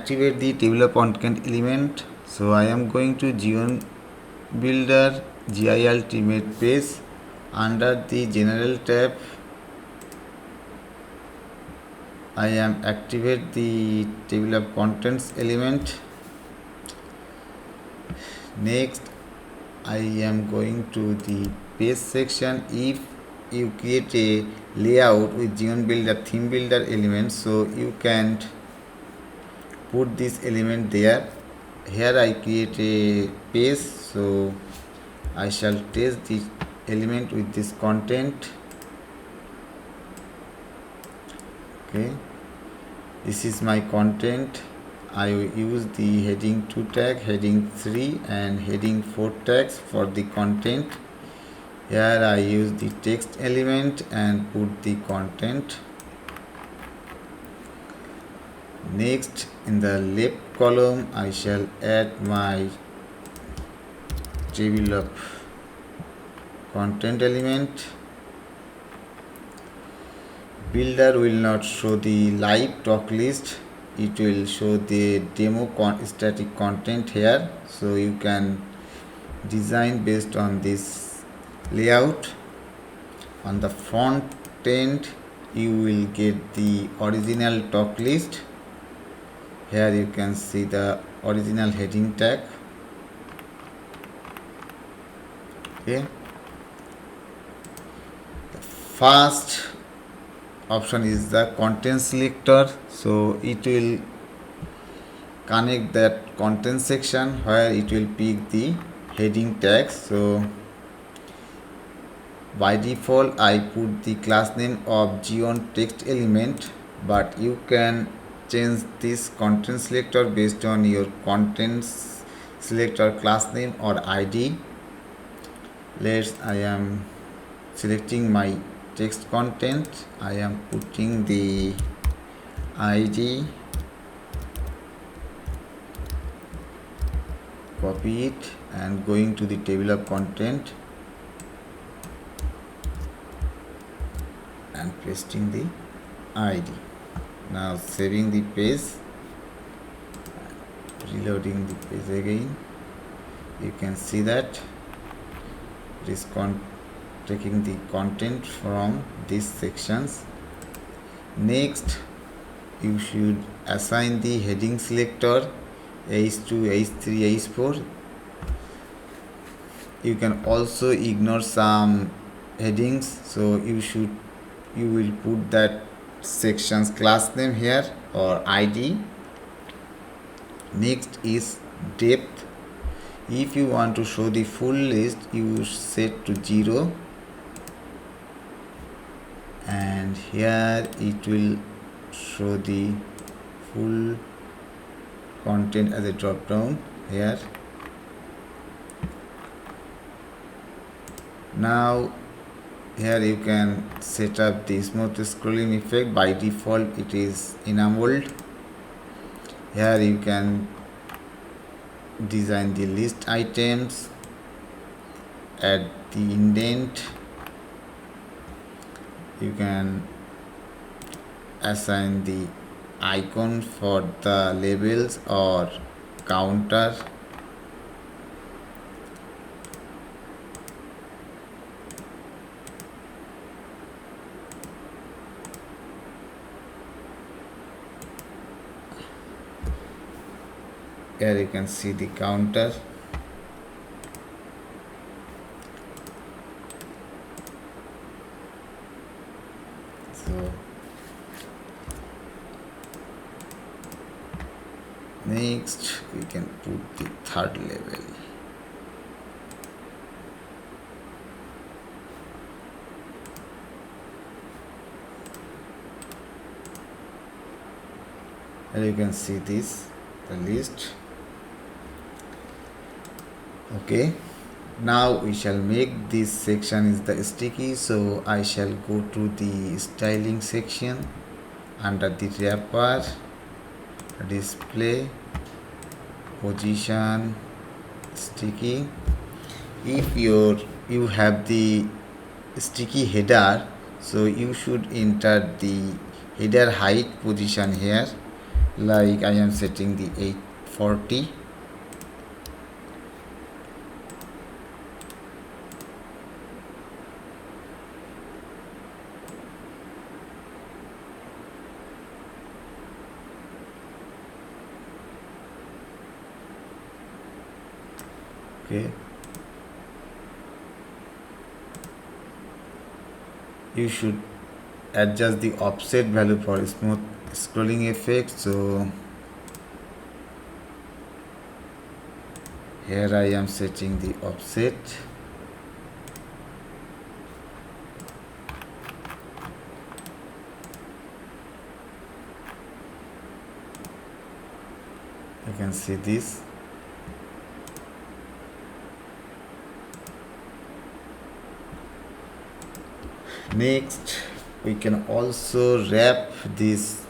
activate the table of content element. So I am going to Zion Builder GI Ultimate page. Under the General tab, I am activate the table of contents element. Next, I am going to the page section. If you create a layout with Zion Builder theme builder element, so you can put this element there. Here I create a page, so I shall test this element with this content. Okay, this is my content. I use the heading 2 tag, heading 3 and heading 4 tags for the content. Here I use the text element and put the content. Next, in the left column, I shall add my table of content element. Builder will not show the live talk list. It will show the demo static content here. So you can design based on this layout. On the front end, you will get the original talk list. Here you can see the original heading tag. Okay. The first option is the content selector. So it will connect that content section where it will pick the heading tags. So by default I put the class name of Zion text element, but you can change this content selector based on your content selector class name or ID. I am selecting my text content. I am putting the ID, copy it and going to the table of content and pasting the ID. Now saving the page, reloading the page again. You can see that it is taking the content from these sections. Next, you should assign the heading selector H2, H3, H4. You can also ignore some headings, so you will put that section's class name here or ID. Next is depth. If you want to show the full list, you set to 0, and here it will show the full content as a drop down here. Now here you can set up the smooth scrolling effect. By default it is enabled. Here you can design the list items, add the indent. You can assign the icon for the labels or counter. Here you can see the counter. So next we can put the third level. Here you can see this, the list. Okay, now we shall make this section is the sticky, so I shall go to the styling section. Under the wrapper, display, position, sticky. If you have the sticky header, so you should enter the header height position here, like I am setting the 840. Okay, you should adjust the offset value for smooth scrolling effect. So here I am setting the offset. You can see this. Next, we can also wrap this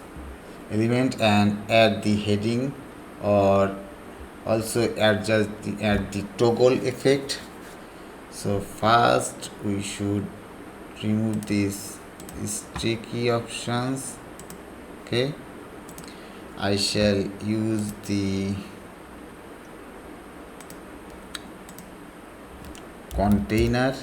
element and add the heading, or also add the toggle effect. So first we should remove these sticky options. Okay, I shall use the container.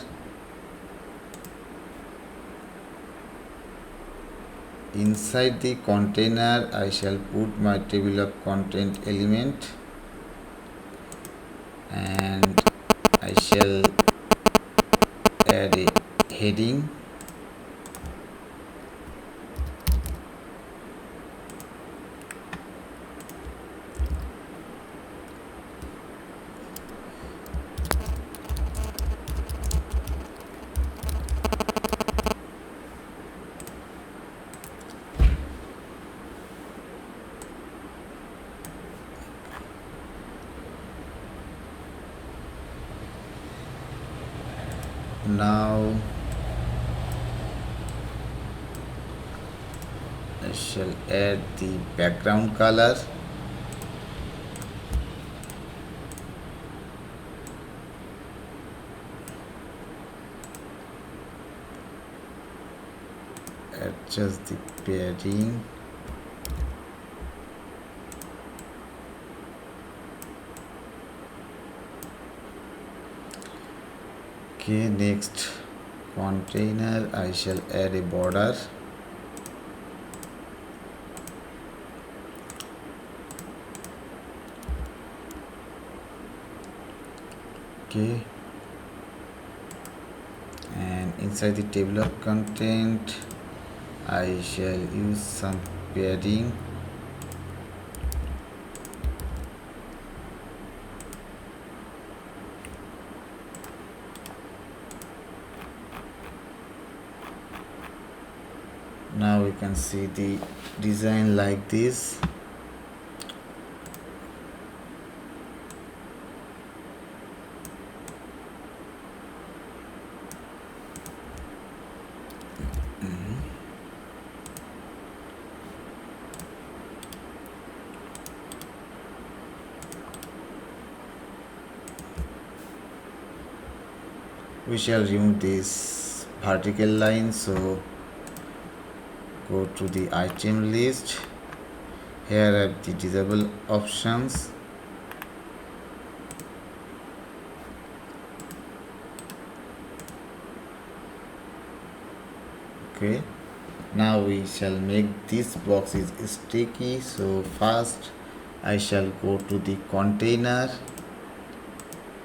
Inside the container I shall put my table of content element, and I shall add a heading. Now I shall add the background color. Adjust the padding. Okay, next container I shall add a border. Okay, and inside the table of content I shall use some padding. Now we can see the design like this. We shall remove this vertical line, so go to the item list. Here are the disable options. Okay, now we shall make this box is sticky. So first I shall go to the container,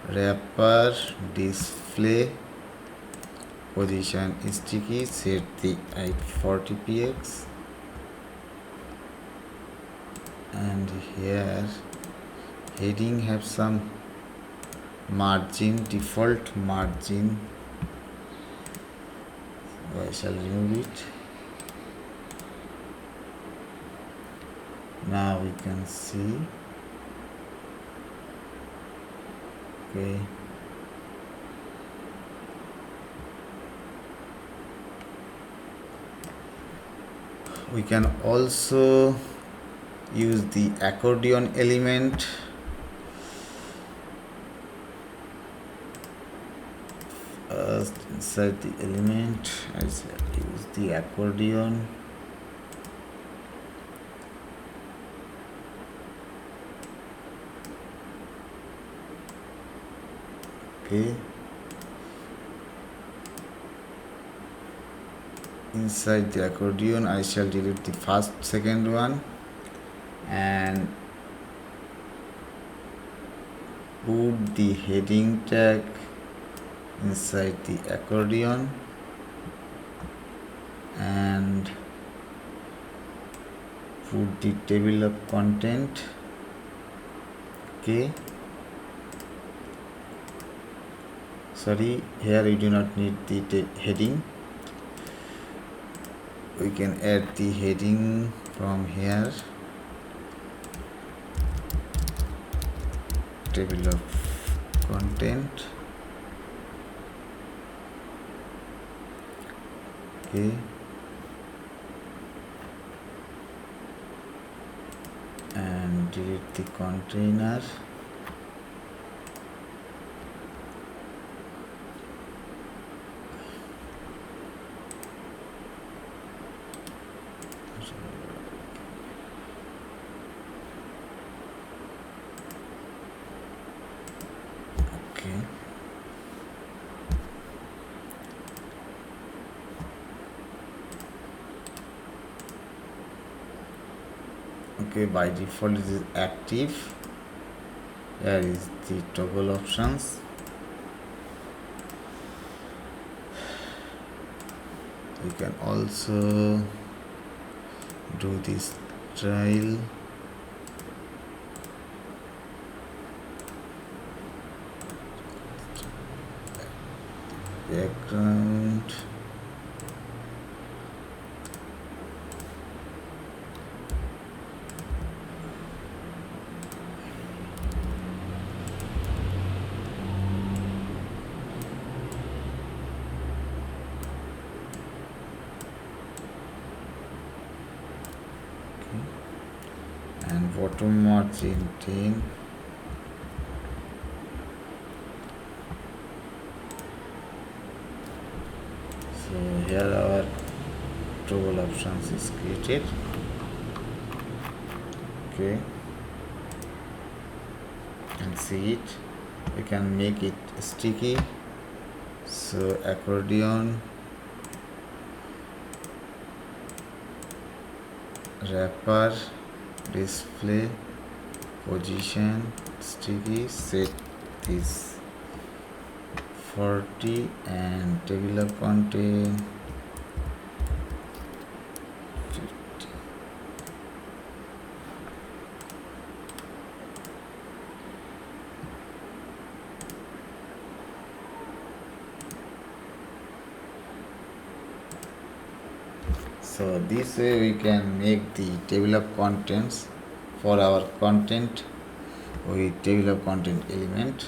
wrapper, display, position sticky, set the 840px, and here heading have some margin, default margin, so I shall remove it. Now we can see. Okay, we can also use the accordion element. First, inside the element I shall use the accordion. Okay, inside the accordion I shall delete the second one and put the heading tag inside the accordion and put the table of content. Okay, sorry, here we do not need the heading. We can add the heading from here, table of content. Okay, and delete the container. Okay, okay, by default it is active. Here is the toggle options. We can also do this trial. Background. And bottom margin 10. So here our toggle options is created. Okay, and see it. We can make it sticky. So accordion, wrapper, display, position, sticky, set this 40 and table of content 50. So this way we can make the table of contents for our content with table of content element.